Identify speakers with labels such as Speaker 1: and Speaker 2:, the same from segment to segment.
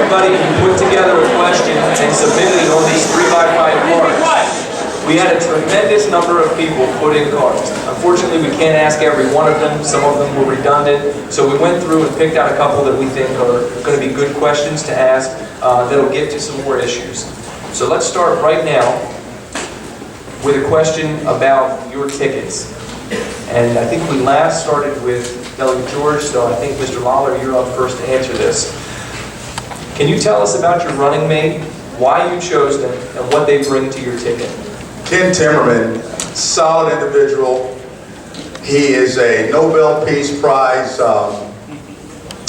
Speaker 1: everybody put together a question and submitted it on these 3x5 cards. We had a tremendous number of people put in cards. Unfortunately, we can't ask every one of them. Some of them were redundant. So we went through and picked out a couple that we think are going to be good questions to ask that'll get to some more issues. So let's start right now with a question about your tickets. And I think we last started with Delegate George, so I think Mr. Lollar, you're up first to answer this. Can you tell us about your running mate, why you chose them, and what they bring to your ticket?
Speaker 2: Ken Timmerman, solid individual. He is a Nobel Peace Prize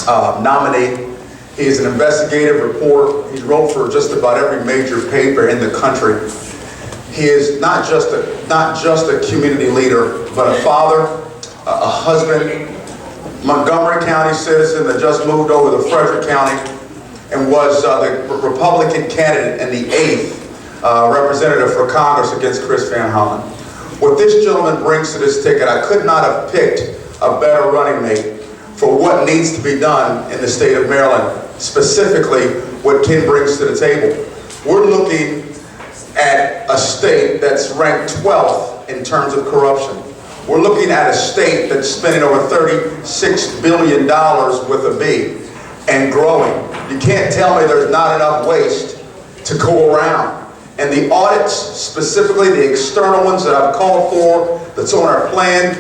Speaker 2: nominee. He is an investigative reporter. He wrote for just about every major paper in the country. He is not just a community leader, but a father, a husband, Montgomery County citizen that just moved over to Frederick County and was the Republican candidate in the 8th representative for Congress against Chris Van Hollen. What this gentleman brings to this ticket, I could not have picked a better running mate for what needs to be done in the state of Maryland, specifically what Ken brings to the table. We're looking at a state that's ranked 12th in terms of corruption. We're looking at a state that's spending over $36 billion with a B and growing. You can't tell me there's not enough waste to go around. And the audits, specifically the external ones that I've called for, that's on our plan,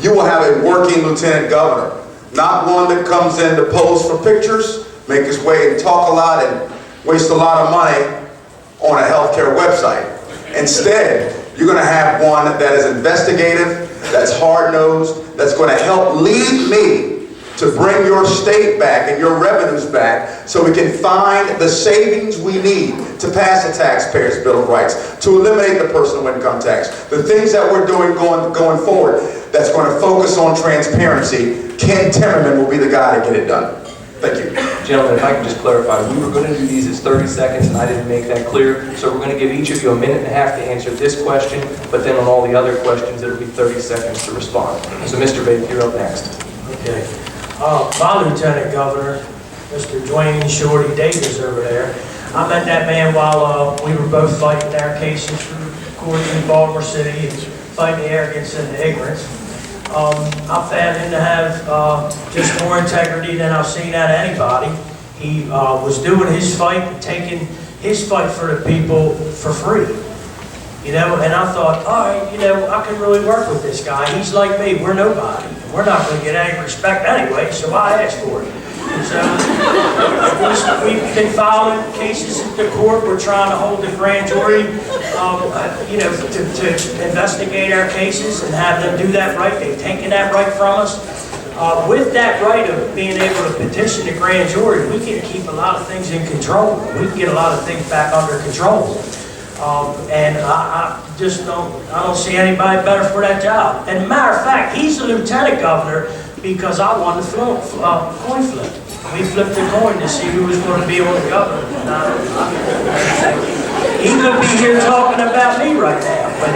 Speaker 2: you will have a working lieutenant governor. Not one that comes in to pose for pictures, make his way and talk a lot and waste a lot of money on a healthcare website. Instead, you're going to have one that is investigative, that's hard-nosed, that's going to help lead me to bring your state back and your revenues back so we can find the savings we need to pass the Taxpayers' Bill of Rights, to eliminate the personal income tax. The things that we're doing going forward that's going to focus on transparency, Ken Timmerman will be the guy to get it done. Thank you.
Speaker 1: Gentlemen, if I can just clarify, we were going to do these as 30 seconds and I didn't make that clear, so we're going to give each of you a minute and a half to answer this question, but then on all the other questions it'll be 30 seconds to respond. So Mr. Vaeth, you're up next.
Speaker 3: Okay. My Lieutenant Governor, Mr. Dwayne Shorty Davis over there, I met that man while we were both fighting our cases for courts in Baltimore City and fighting the arrogance and the ignorance. I found him to have just more integrity than I've seen out of anybody. He was doing his fight and taking his fight for the people for free. You know, and I thought, all right, you know, I can really work with this guy. He's like me, we're nobody. We're not going to get any respect anyway, so I asked for it. So we've been filing cases at the court. We're trying to hold the grand jury, you know, to investigate our cases and have them do that right. They've taken that right from us. With that right of being able to petition the grand jury, we can keep a lot of things in control. We can get a lot of things back under control. And I just don't see anybody better for that job. And matter of fact, he's the lieutenant governor because I won the coin flip. We flipped the coin to see who was going to be on the governor. He could be here talking about me right now, but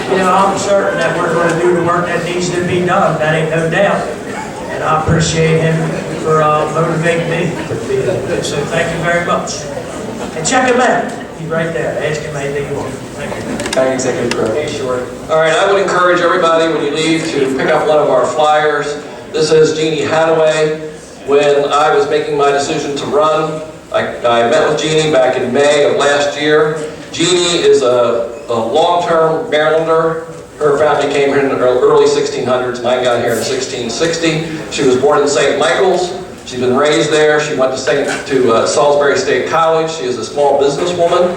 Speaker 3: you know, I'm certain that we're going to do the work that needs to be done. That ain't no doubt. And I appreciate him for motivating me to be here. So thank you very much. And check him out. He's right there. Ask him anything you want. Thank you.
Speaker 1: Thank you, Executive Director.
Speaker 3: Hey, sure.
Speaker 4: All right, I would encourage everybody when you leave to pick up one of our flyers. This is Jeannie Hadaway. When I was making my decision to run, I met with Jeannie back in May of last year. Jeannie is a long-term Marylander. Her family came here in the early 1600s. Mine got here in 1660. She was born in St. Michael's. She's been raised there. She went to Salisbury State College. She is a small businesswoman.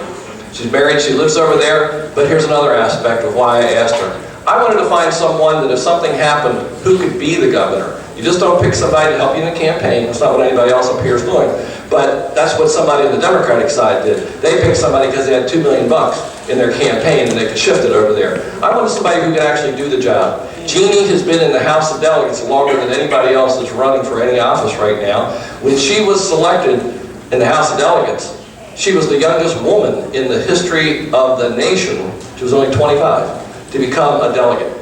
Speaker 4: She's married. She lives over there. But here's another aspect of why I asked her. I wanted to find someone that if something happened, who could be the governor. You just don't pick somebody to help you in a campaign. That's not what anybody else up here is doing. But that's what somebody on the Democratic side did. They picked somebody because they had $2 million in their campaign and they could shift it over there. I wanted somebody who could actually do the job. Jeannie has been in the House of Delegates longer than anybody else that's running for any office right now. When she was selected in the House of Delegates, she was the youngest woman in the history of the nation, she was only 25, to become a delegate.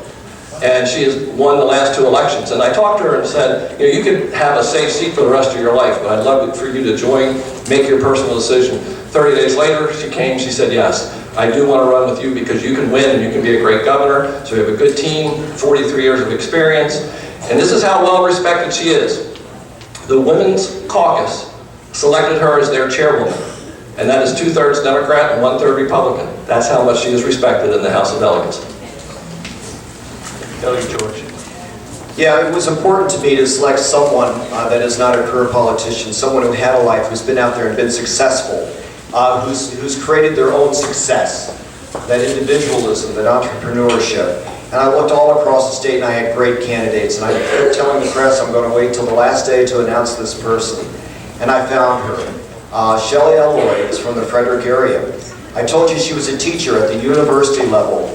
Speaker 4: and she has won the last 2 elections. And I talked to her and said, you can have a safe seat for the rest of your life, but I'd love for you to join, make your personal decision. 30 days later, she came, she said, yes, I do want to run with you because you can win and you can be a great governor. So we have a good team, 43 years of experience, and this is how well respected she is. The Women's Caucus selected her as their chairwoman, and that is 2/3 Democrat and 1/3 Republican. That's how much she is respected in the House of Delegates.
Speaker 1: Delegate George.
Speaker 5: Yeah, it was important to me to select someone that is not a career politician, someone who had a life, who's been out there and been successful, who's created their own success, that individualism, that entrepreneurship. And I looked all across the state and I had great candidates, and I kept telling the press I'm going to wait till the last day to announce this person. And I found her. Shelley Alloy is from the Frederick area. I told you she was a teacher at the university level,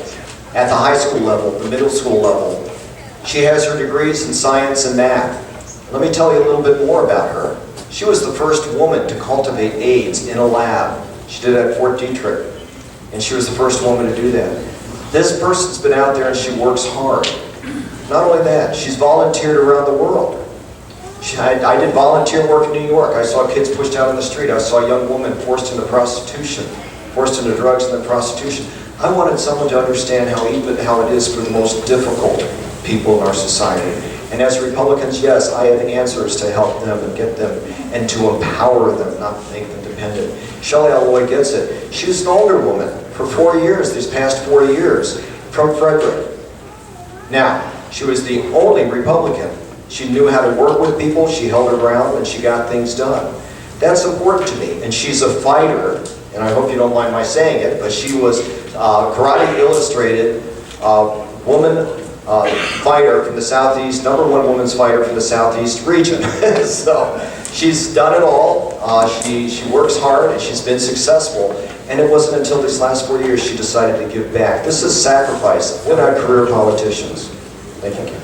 Speaker 5: at the high school level, the middle school level. She has her degrees in science and math. Let me tell you a little bit more about her. She was the first woman to cultivate AIDS in a lab. She did it at Fort Detrick, and she was the first woman to do that. This person's been out there and she works hard. Not only that, she's volunteered around the world. I did volunteer work in New York. I saw kids pushed out on the street. I saw a young woman forced into prostitution, forced into drugs and then prostitution. I wanted someone to understand how it is for the most difficult people in our society. And as Republicans, yes, I have answers to help them and get them and to empower them, not make them dependent. Shelley Alloy gets it. She was an older woman for 4 years, these past 4 years, from Frederick. Now, she was the only Republican. She knew how to work with people, she held her ground, and she got things done. That's important to me. And she's a fighter, and I hope you don't mind my saying it, but she was Karate Illustrated woman fighter from the Southeast, #1 women's fighter from the Southeast region. So she's done it all. She works hard and she's been successful. And it wasn't until these last 4 years she decided to give back. This is sacrifice. We're not career politicians. Thank you.